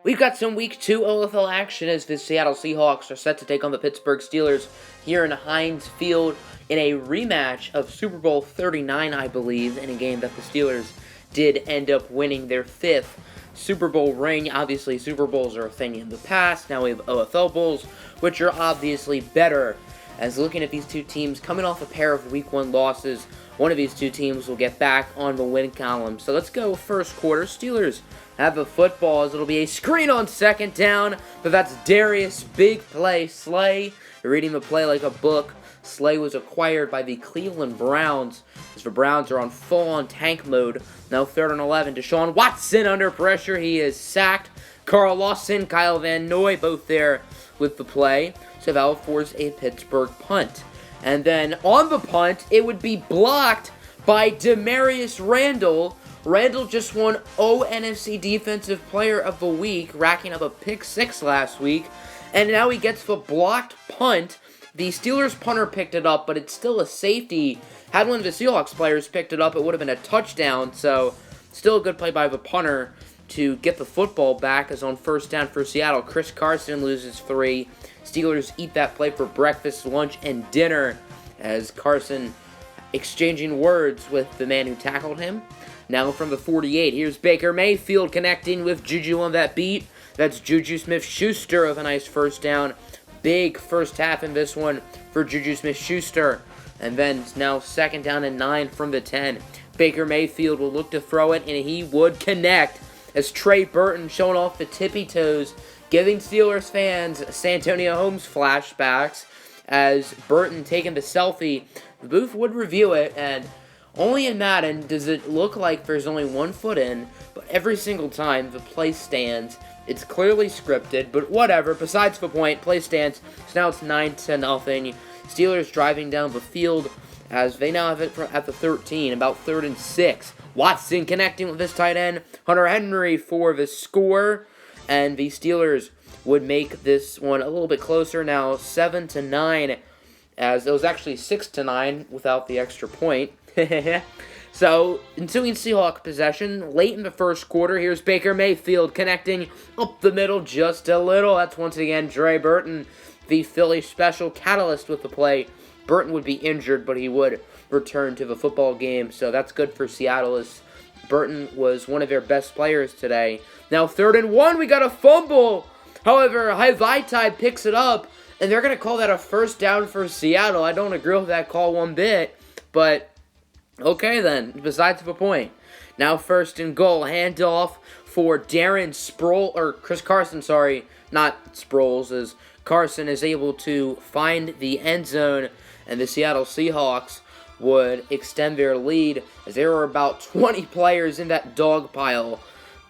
We've got some Week 2 OFL action as the Seattle Seahawks are set to take on the Pittsburgh Steelers here in Heinz Field in a rematch of Super Bowl 39, I believe, in a game that the Steelers did end up winning their 5th Super Bowl ring. Obviously, Super Bowls are a thing in the past. Now we have OFL Bowls, which are obviously better. As looking at these two teams coming off a pair of Week 1 losses, one of these two teams will get back on the win column. So let's go first quarter. Steelers have the football as it'll be a screen on second down, but that's Darius, big play, Slay. You're reading the play like a book. Slay was acquired by the Cleveland Browns as the Browns are on full-on tank mode. Now 3rd and 11. Deshaun Watson under pressure. He is sacked. Carl Lawson, Kyle Van Noy both there with the play. So that'll force a Pittsburgh punt. And then on the punt, it would be blocked by Demarius Randall. Randall just won NFC Defensive Player of the Week, racking up a pick 6 last week. And now he gets the blocked punt. The Steelers punter picked it up, but it's still a safety. Had one of the Seahawks players picked it up, it would have been a touchdown. So still a good play by the punter to get the football back, as on first down for Seattle, Chris Carson loses 3. Steelers eat that play for breakfast, lunch, and dinner, as Carson exchanging words with the man who tackled him. Now from the 48, here's Baker Mayfield connecting with Juju on that beat. That's Juju Smith-Schuster with a nice first down. Big first half in this one for Juju Smith-Schuster. And then now 2nd down and 9 from the 10. Baker Mayfield will look to throw it, and he would connect as Trey Burton showing off the tippy toes, giving Steelers fans Santonio Holmes flashbacks as Burton taking the selfie. The booth would review it, and only in Madden does it look like there's only one foot in, but every single time the play stands. It's clearly scripted, but whatever. Besides the point, play stands. So now it's 9-0. Steelers driving down the field as they now have it at the 13, about 3rd and 6. Watson connecting with his tight end, Hunter Henry for the score, and the Steelers would make this one a little bit closer now, 7-9, as it was actually 6-9 without the extra point. So, ensuing Seahawks possession, late in the first quarter, here's Baker Mayfield connecting up the middle just a little. That's once again Trey Burton, the Philly special catalyst with the play. Burton would be injured, but he would return to the football game, so that's good for Seattle, as Burton was one of their best players today. Now 3rd and 1, we got a fumble. However, Vaitai picks it up, and they're going to call that a first down for Seattle. I don't agree with that call one bit, but okay then, besides the point. Now 1st and goal, handoff for Chris Carson, not Sproles, as Carson is able to find the end zone, and the Seattle Seahawks would extend their lead, as there were about 20 players in that dog pile.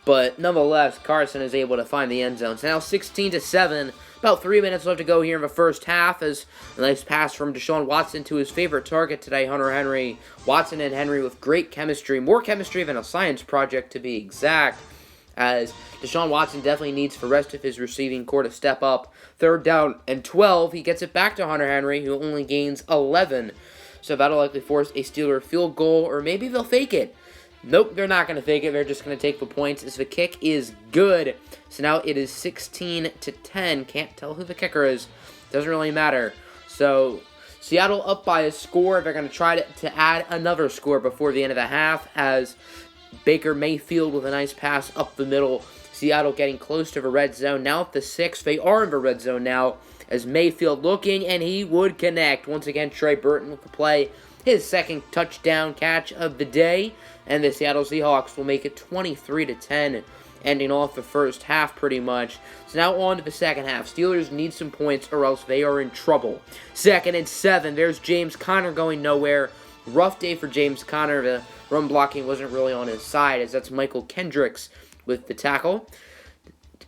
But nonetheless, Carson is able to find the end zone. So now 16-7. About 3 minutes left to go here in the first half, as a nice pass from Deshaun Watson to his favorite target today, Hunter Henry. Watson and Henry with great chemistry, more chemistry than a science project to be exact, as Deshaun Watson definitely needs the rest of his receiving core to step up. 3rd down and 12. He gets it back to Hunter Henry, who only gains 11. So that'll likely force a Steeler field goal, or maybe they'll fake it. Nope, they're not going to fake it. They're just going to take the points, as the kick is good. So now it is 16-10. Can't tell who the kicker is. Doesn't really matter. So Seattle up by a score. They're going to try to add another score before the end of the half, as Baker Mayfield with a nice pass up the middle. Seattle getting close to the red zone. Now at the 6, they are in the red zone now, as Mayfield looking, and he would connect. Once again, Trey Burton with the play. His 2nd touchdown catch of the day, and the Seattle Seahawks will make it 23-10, ending off the first half pretty much. So now on to the second half. Steelers need some points or else they are in trouble. 2nd and 7. There's James Conner going nowhere. Rough day for James Conner. The run blocking wasn't really on his side, as that's Michael Kendricks with the tackle.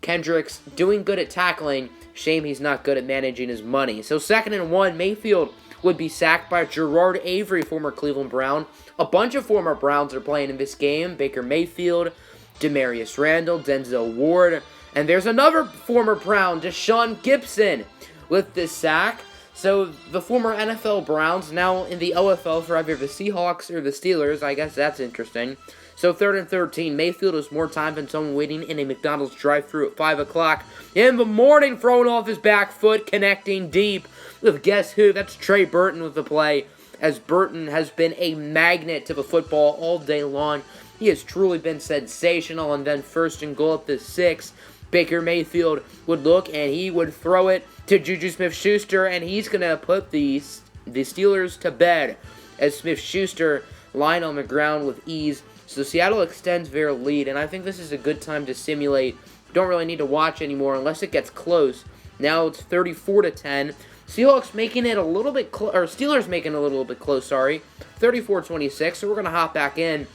Kendricks doing good at tackling. Shame he's not good at managing his money. So 2nd and 1, Mayfield would be sacked by Gerard Avery, former Cleveland Brown. A bunch of former Browns are playing in this game. Baker Mayfield, Demarius Randall, Denzel Ward, and there's another former Brown, Deshaun Gibson, with this sack. So the former NFL Browns now in the OFL for either the Seahawks or the Steelers. I guess that's interesting. So 3rd and 13. Mayfield has more time than someone waiting in a McDonald's drive-thru at 5 o'clock in the morning, throwing off his back foot, connecting deep with guess who? That's Trey Burton with the play, as Burton has been a magnet to the football all day long. He has truly been sensational, and then 1st and goal at the 6. Baker Mayfield would look, and he would throw it to Juju Smith-Schuster, and he's going to put the Steelers to bed as Smith-Schuster lying on the ground with ease. So Seattle extends their lead, and I think this is a good time to simulate. Don't really need to watch anymore unless it gets close. Now it's 34-10. Seahawks making it a little bit Steelers making it a little bit close, 34-26. So we're going to hop back in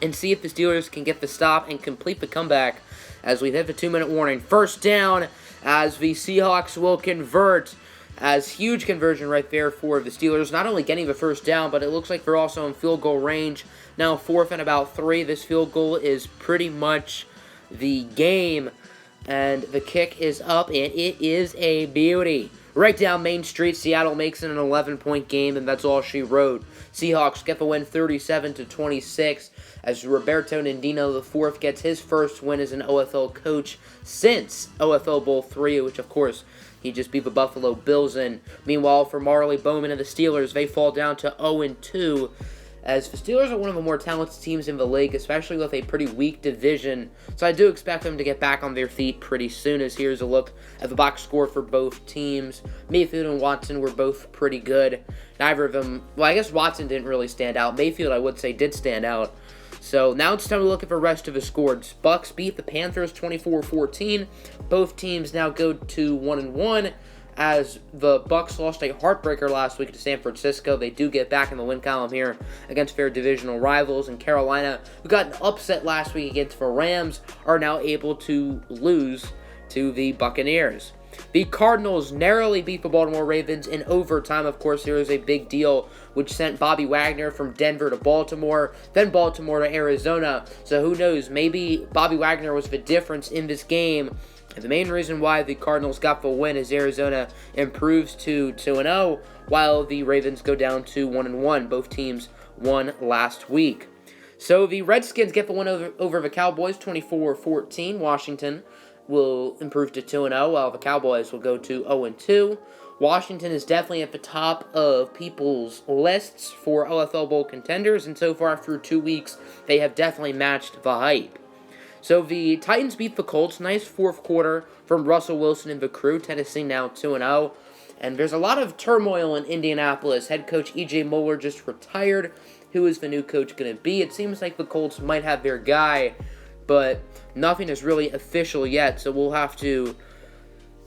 and see if the Steelers can get the stop and complete the comeback as we hit the 2-minute warning. 1st down as the Seahawks will convert, as huge conversion right there for the Steelers. Not only getting the 1st down, but it looks like they're also in field goal range. Now 4th and about 3. This field goal is pretty much the game, and the kick is up, and it is a beauty. Right down Main Street, Seattle makes it an 11-point game, and that's all she wrote. Seahawks get the win 37-26, as Roberto Nandino IV gets his first win as an OFL coach since OFL Bowl 3, which, of course, he just beat the Buffalo Bills in. Meanwhile, for Marley Bowman and the Steelers, they fall down to 0-2, as the Steelers are one of the more talented teams in the league, especially with a pretty weak division. So I do expect them to get back on their feet pretty soon, as here's a look at the box score for both teams. Mayfield and Watson were both pretty good. Neither of them, well, I guess Watson didn't really stand out. Mayfield, I would say, did stand out. So now it's time to look at the rest of the scores. Bucks beat the Panthers 24-14. Both teams now go to 1-1. As the Bucks lost a heartbreaker last week to San Francisco, they do get back in the win column here against their divisional rivals. And Carolina, who got an upset last week against the Rams, are now able to lose to the Buccaneers. The Cardinals narrowly beat the Baltimore Ravens in overtime. Of course, there was a big deal which sent Bobby Wagner from Denver to Baltimore, then Baltimore to Arizona. So who knows, maybe Bobby Wagner was the difference in this game. And the main reason why the Cardinals got the win is Arizona improves to 2-0, while the Ravens go down to 1-1. Both teams won last week. So the Redskins get the win over the Cowboys 24-14. Washington will improve to 2-0, while the Cowboys will go to 0-2. Washington is definitely at the top of people's lists for OFL Bowl contenders, and so far through 2 weeks, they have definitely matched the hype. So the Titans beat the Colts. Nice 4th quarter from Russell Wilson and the crew. Tennessee now 2-0. And there's a lot of turmoil in Indianapolis. Head coach E.J. Moeller just retired. Who is the new coach going to be? It seems like the Colts might have their guy, but nothing is really official yet, so we'll have to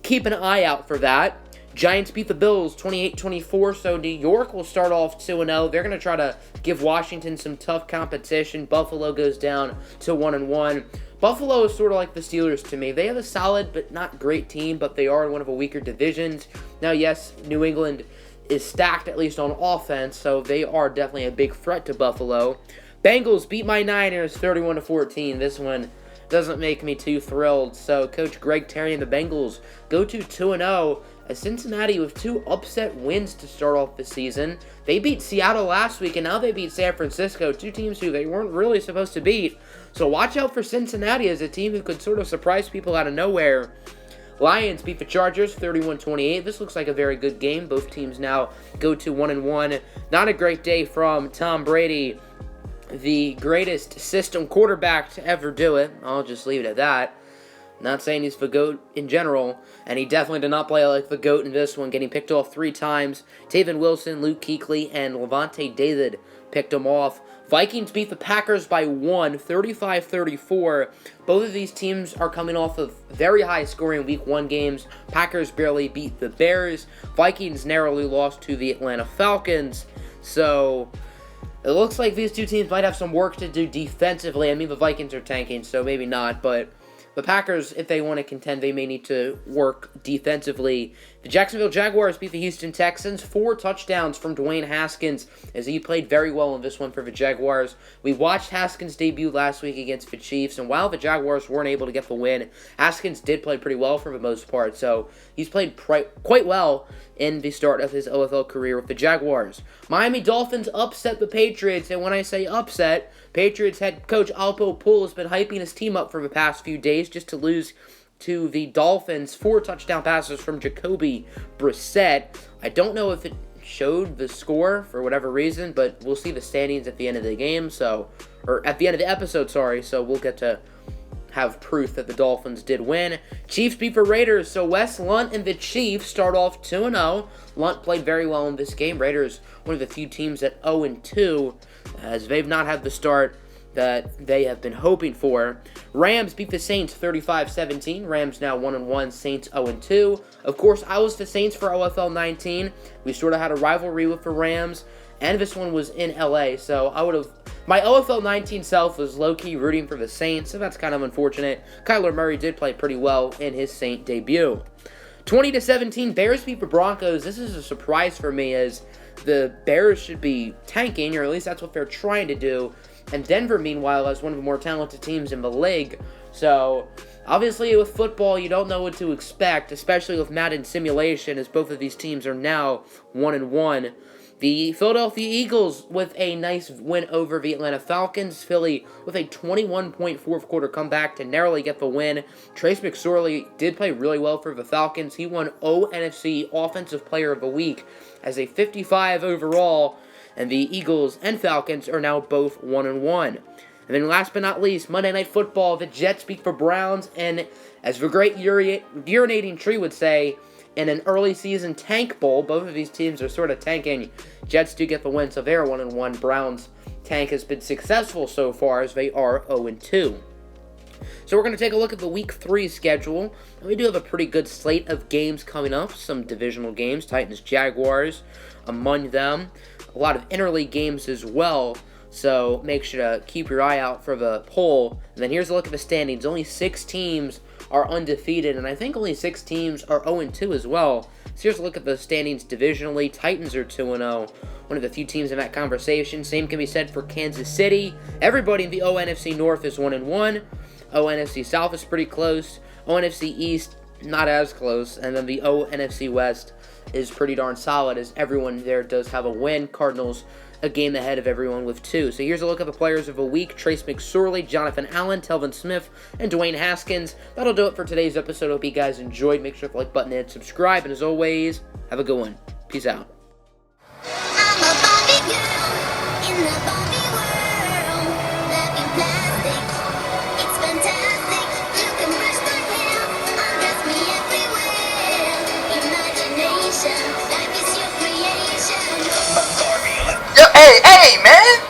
keep an eye out for that. Giants beat the Bills 28-24, so New York will start off 2-0. They're going to try to give Washington some tough competition. Buffalo goes down to 1-1. Buffalo is sort of like the Steelers to me. They have a solid but not great team, but they are in one of the weaker divisions. Now, yes, New England is stacked, at least on offense, so they are definitely a big threat to Buffalo. Bengals beat my Niners 31-14. This one doesn't make me too thrilled. So Coach Greg Terry and the Bengals go to 2-0. As Cincinnati with 2 upset wins to start off the season. They beat Seattle last week, and now they beat San Francisco, 2 teams who they weren't really supposed to beat. So watch out for Cincinnati as a team who could sort of surprise people out of nowhere. Lions beat the Chargers 31-28. This looks like a very good game. Both teams now go to 1-1. Not a great day from Tom Brady, the greatest system quarterback to ever do it. I'll just leave it at that. Not saying he's the GOAT in general, and he definitely did not play like the GOAT in this one, getting picked off 3 times. Taven Wilson, Luke Kuechly, and Levante David picked him off. Vikings beat the Packers by 1, 35-34. Both of these teams are coming off of very high-scoring Week 1 games. Packers barely beat the Bears. Vikings narrowly lost to the Atlanta Falcons. So it looks like these 2 teams might have some work to do defensively. I mean, the Vikings are tanking, so maybe not, but the Packers, if they want to contend, they may need to work defensively The Jacksonville Jaguars beat the Houston Texans. 4 touchdowns from Dwayne Haskins as he played very well in this one for the Jaguars. We watched Haskins' debut last week against the Chiefs, and while the Jaguars weren't able to get the win, Haskins did play pretty well for the most part, so he's played quite well in the start of his OFL career with the Jaguars. Miami Dolphins upset the Patriots, and when I say upset, Patriots head coach Alpo Poole has been hyping his team up for the past few days just to lose to the Dolphins. 4 touchdown passes from Jacoby Brissett. I don't know if it showed the score for whatever reason, but we'll see the standings at the end of the game, or at the end of the episode, sorry, so we'll get to have proof that the Dolphins did win. Chiefs beat the Raiders, so Wes Lunt and the Chiefs start off 2-0. Lunt played very well in this game. Raiders, one of the few teams at 0-2, as they've not had the start that they have been hoping for. Rams beat the Saints 35-17. Rams now 1-1, Saints 0-2. Of course, I was the Saints for OFL 19. We sort of had a rivalry with the Rams, and this one was in LA, so my OFL 19 self was low-key rooting for the Saints, so that's kind of unfortunate. Kyler Murray did play pretty well in his Saint debut. 20-17, Bears beat the Broncos. This is a surprise for me, as the Bears should be tanking, or at least that's what they're trying to do. And Denver, meanwhile, is one of the more talented teams in the league. So, obviously, with football, you don't know what to expect, especially with Madden Simulation, as both of these teams are now 1-1. The Philadelphia Eagles with a nice win over the Atlanta Falcons. Philly with a 21-point fourth quarter comeback to narrowly get the win. Trace McSorley did play really well for the Falcons. He won ONFC Offensive Player of the Week as a 55 overall. And the Eagles and Falcons are now both 1-1. And then last but not least, Monday Night Football, the Jets beat the Browns, and as the great urinating tree would say, in an early season tank bowl, both of these teams are sort of tanking. Jets do get the win, so they're 1-1. Browns tank has been successful so far, as they are 0-2. So we're going to take a look at the Week 3 schedule. And we do have a pretty good slate of games coming up. Some divisional games, Titans-Jaguars among them. A lot of interleague games as well, so make sure to keep your eye out for the poll. And then here's a look at the standings. Only 6 teams are undefeated, and I think only 6 teams are 0-2 as well. So here's a look at the standings divisionally. Titans are 2-0, one of the few teams in that conversation. Same can be said for Kansas City. Everybody in the ONFC North is 1-1. ONFC South is pretty close. ONFC East, not as close. And then the ONFC West is pretty darn solid, as everyone there does have a win. Cardinals a game ahead of everyone with 2. So here's a look at the players of the week. Trace McSorley, Jonathan Allen, Telvin Smith, and Dwayne Haskins. That'll do it for today's episode. Hope you guys enjoyed. Make sure to like button and subscribe. And as always, have a good one. Peace out. I'm a Barbie girl in the Barbie world. Loving plastic, it's fantastic. You can brush my hair, undress me everywhere. Imagination, life is your creation. Yo, hey, man!